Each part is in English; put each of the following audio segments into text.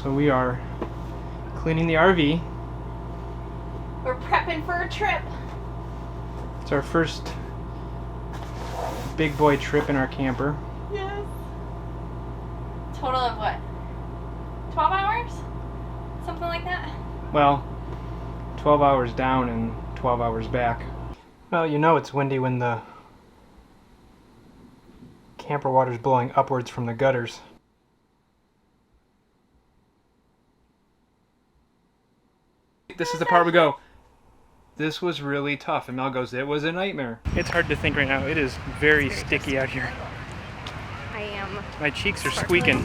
So we are cleaning the RV. We're prepping for a trip. It's our first big boy trip in our camper. Yes. Total of what? 12 hours? Something like that? Well, 12 hours down and 12 hours back. Well, you know it's windy when the camper water's blowing upwards from the gutters. This is the part we go, this was really tough. And Mel goes, it was a nightmare. It's hard to think right now. It is very sticky out here. I am. My cheeks are squeaking.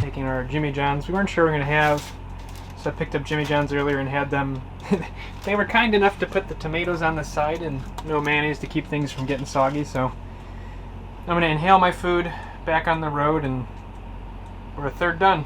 Taking our Jimmy John's. We weren't sure we were going to have, so I picked up Jimmy John's earlier and had them. They were kind enough to put the tomatoes on the side and no mayonnaise to keep things from getting soggy, so I'm going to inhale my food back on the road and we're a third done.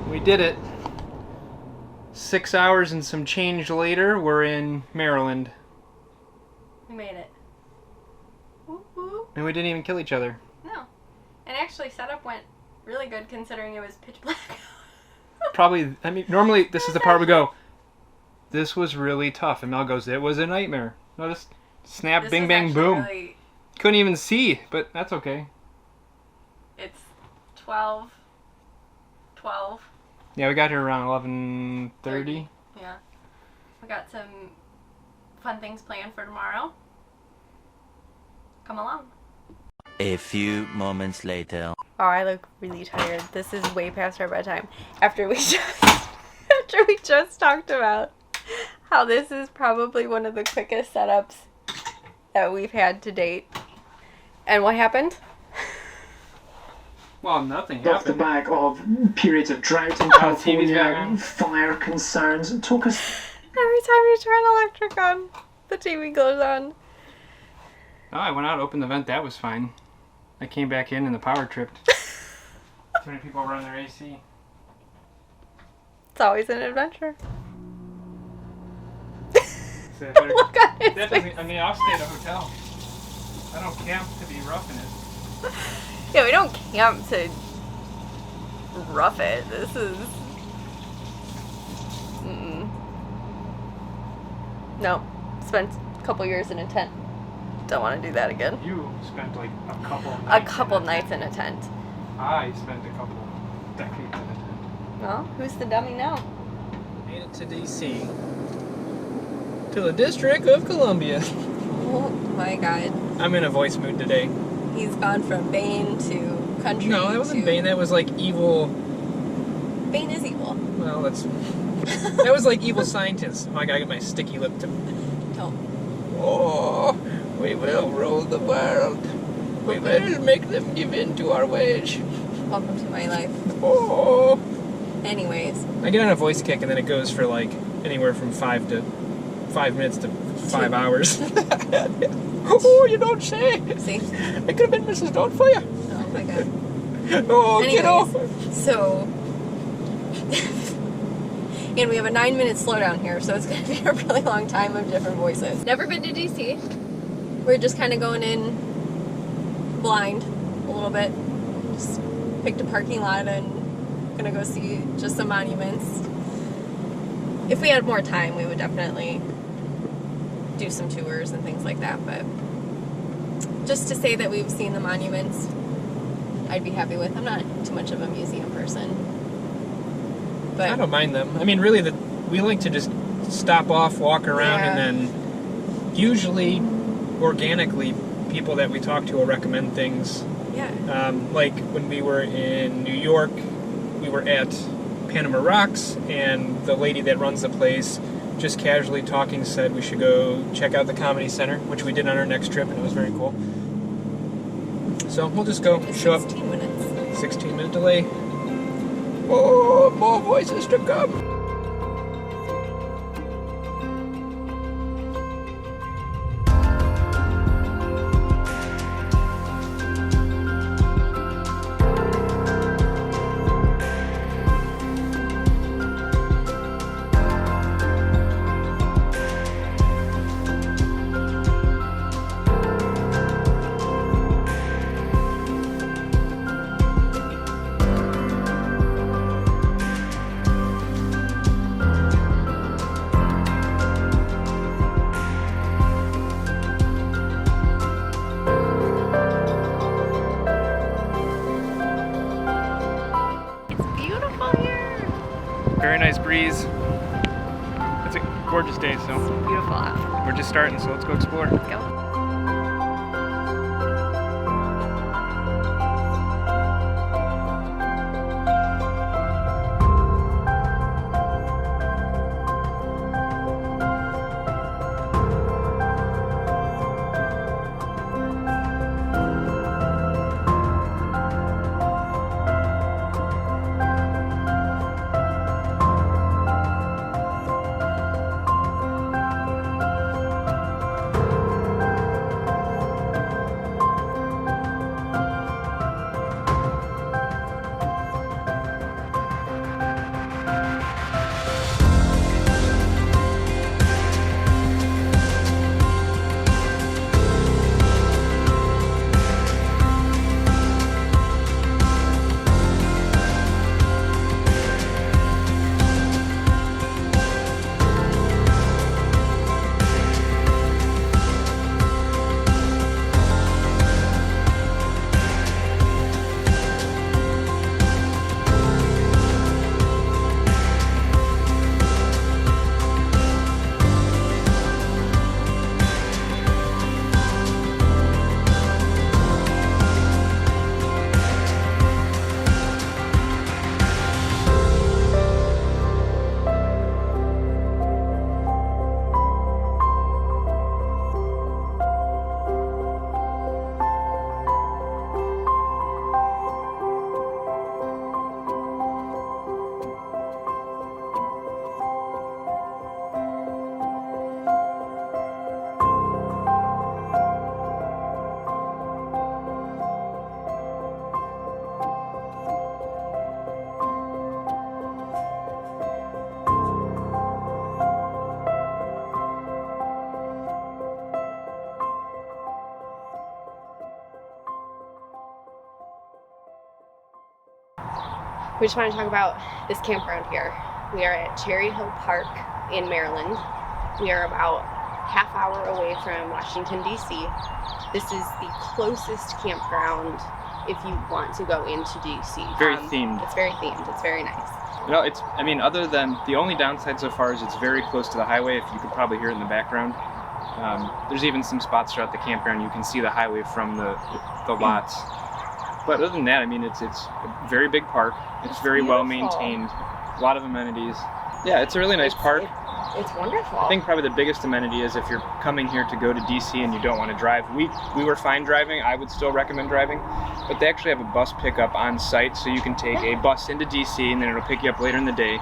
We did it. 6 hours and some change later, we're in Maryland. We made it. Whoop, whoop. And we didn't even kill each other. No. And actually, setup went really good considering it was pitch black. Probably, I mean, normally this is the part we go, this was really tough. And Mel goes, it was a nightmare. No, just snap, This bing, is bang, actually boom. really- Couldn't even see, but that's okay. It's 12. Yeah, we got here around 11:30. Yeah. We got some fun things planned for tomorrow. Come along. A few moments later. Oh, I look really tired. This is way past our bedtime. After we just talked about how this is probably one of the quickest setups that we've had to date. And what happened? Well, nothing Off the happened. back of periods of drought in TV's back on. California, fire concerns. Talk us. Every time you turn the electric on, the TV goes on. Oh, I went out, opened the vent, that was fine. I came back in and the power tripped. Too many people run their AC. It's always an adventure. So Look at his that face. doesn't, I mean, I'll stay at a hotel. I don't camp to be roughing it. Yeah, we don't camp to rough it. This is... No. Spent a couple years in a tent. Don't want to do that again. You spent like a couple nights. A couple nights in a tent. I spent a couple decades in a tent. Well, who's the dummy now? Made it to DC. To the District of Columbia. Oh my god. I'm in a voice mood today. He's gone from Bane to country. No, that wasn't Bane. That was like evil. Bane is evil. Well, that's. That was like evil scientist. Oh, I gotta get my sticky lip to. Don't. Oh, we will rule the world. We will make them give in to our ways. Welcome to my life. Oh. Anyways. I get on a voice kick and then it goes for like anywhere from 5 minutes to 5 hours. Oh, you don't say. See? It could have been Mrs. Doubtfire. Oh my god. Oh, Anyways, get off. So, and we have a 9-minute slowdown here, so it's going to be a really long time of different voices. Never been to DC. We're just kind of going in blind a little bit. Just picked a parking lot and gonna go see just some monuments. If we had more time, we would definitely do some tours and things like that, but just to say that we've seen the monuments, I'd be happy with. I'm not too much of a museum person. But I don't mind them. I mean, really, we like to just stop off, walk around, Yeah. and then usually, organically, people that we talk to will recommend things. yeah. Like when we were in New York, we were at Panama Rocks, and the lady that runs the place, just casually talking, said we should go check out the Comedy Center, which we did on our next trip, and it was very cool. So we'll just go, It's show up, 16 minutes. 16-minute delay. Oh, more voices to come. Very nice breeze. It's a gorgeous day, so Beautiful out. we're just starting, so let's go explore. Let's go. We just want to talk about this campground here. We are at Cherry Hill Park in Maryland. We are about half hour away from Washington, D.C. This is the closest campground if you want to go into D.C. Very themed. It's very themed. It's very nice. You know, I mean, other than the only downside so far is it's very close to the highway. If you could probably hear it in the background. There's even some spots throughout the campground you can see the highway from the lots. But other than that, I mean, it's a very big park. It's very well maintained. A lot of amenities. Yeah, it's a really nice park. It's wonderful. I think probably the biggest amenity is if you're coming here to go to DC and you don't want to drive. We were fine driving. I would still recommend driving. But they actually have a bus pickup on site, so you can take a bus into DC and then it'll pick you up later in the day.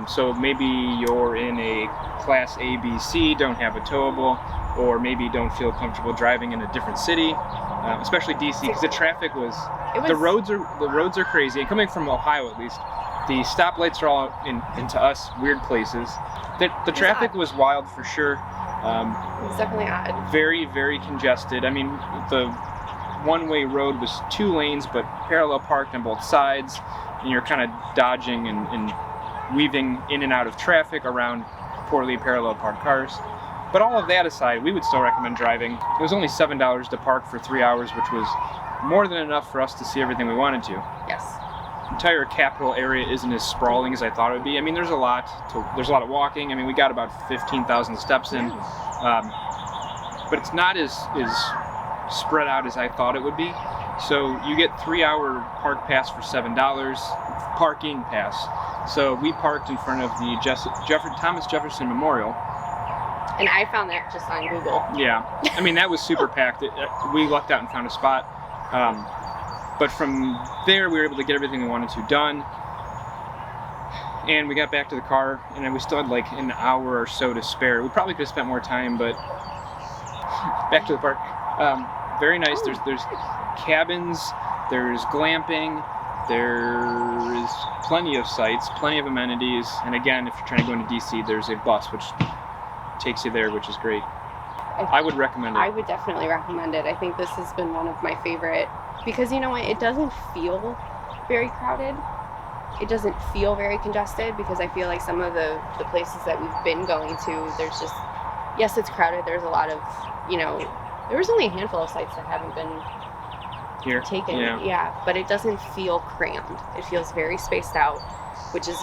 So maybe you're in a class A, B, C, don't have a towable, or maybe don't feel comfortable driving in a different city, especially DC, because the traffic was the roads are crazy. And coming from Ohio, at least, the stoplights are all into us weird places. The traffic was wild for sure. It's definitely odd. Very, very congested. I mean, the one-way road was 2 lanes, but parallel parked on both sides, and you're kind of dodging and weaving in and out of traffic around poorly parallel parked cars. But all of that aside, we would still recommend driving. It was only $7 to park for 3 hours, which was more than enough for us to see everything we wanted to. Yes. The entire capital area isn't as sprawling as I thought it would be. I mean, there's a lot of walking. I mean, we got about 15,000 steps in, but it's not as spread out as I thought it would be. So you get 3-hour park pass for $7, parking pass. So we parked in front of the Thomas Jefferson Memorial. And I found that just on Google. Yeah, I mean, that was super packed. We lucked out and found a spot. But from there, we were able to get everything we wanted to done. And we got back to the car, and then we still had like an hour or so to spare. We probably could have spent more time, but back to the park. Very nice. There's cabins, there's glamping, there is plenty of sites, plenty of amenities. And again, if you're trying to go into DC, there's a bus which takes you there, which is great. I would recommend it. I would definitely recommend it. I think this has been one of my favorite, because you know what, it doesn't feel very crowded. It doesn't feel very congested, because I feel like some of the places that we've been going to, there's just, yes, it's crowded. There's a lot of, there was only a handful of sites that haven't been Here. taken. Yeah. But it doesn't feel crammed. It feels very spaced out, which is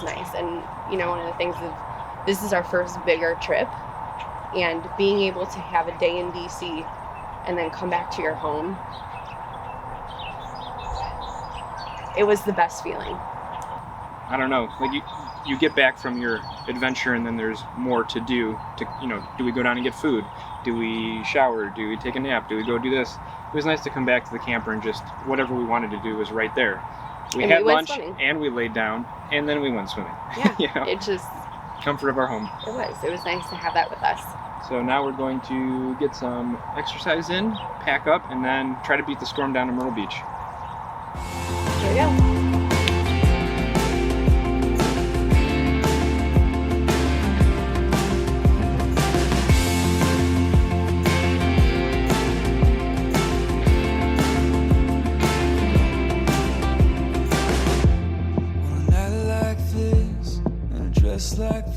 nice. And one of the things is, this is our first bigger trip, and being able to have a day in DC and then come back to your home, it was the best feeling. I don't know, like you get back from your adventure and then there's more to do. Do we go down and get food? Do we shower? Do we take a nap? Do we go do this? It was nice to come back to the camper and just whatever we wanted to do was right there. We had lunch and we laid down and then we went swimming. Yeah, it just comfort of our home. It was nice to have that with us. So now we're going to get some exercise in, pack up, and then try to beat the storm down to Myrtle Beach. Here we go. Like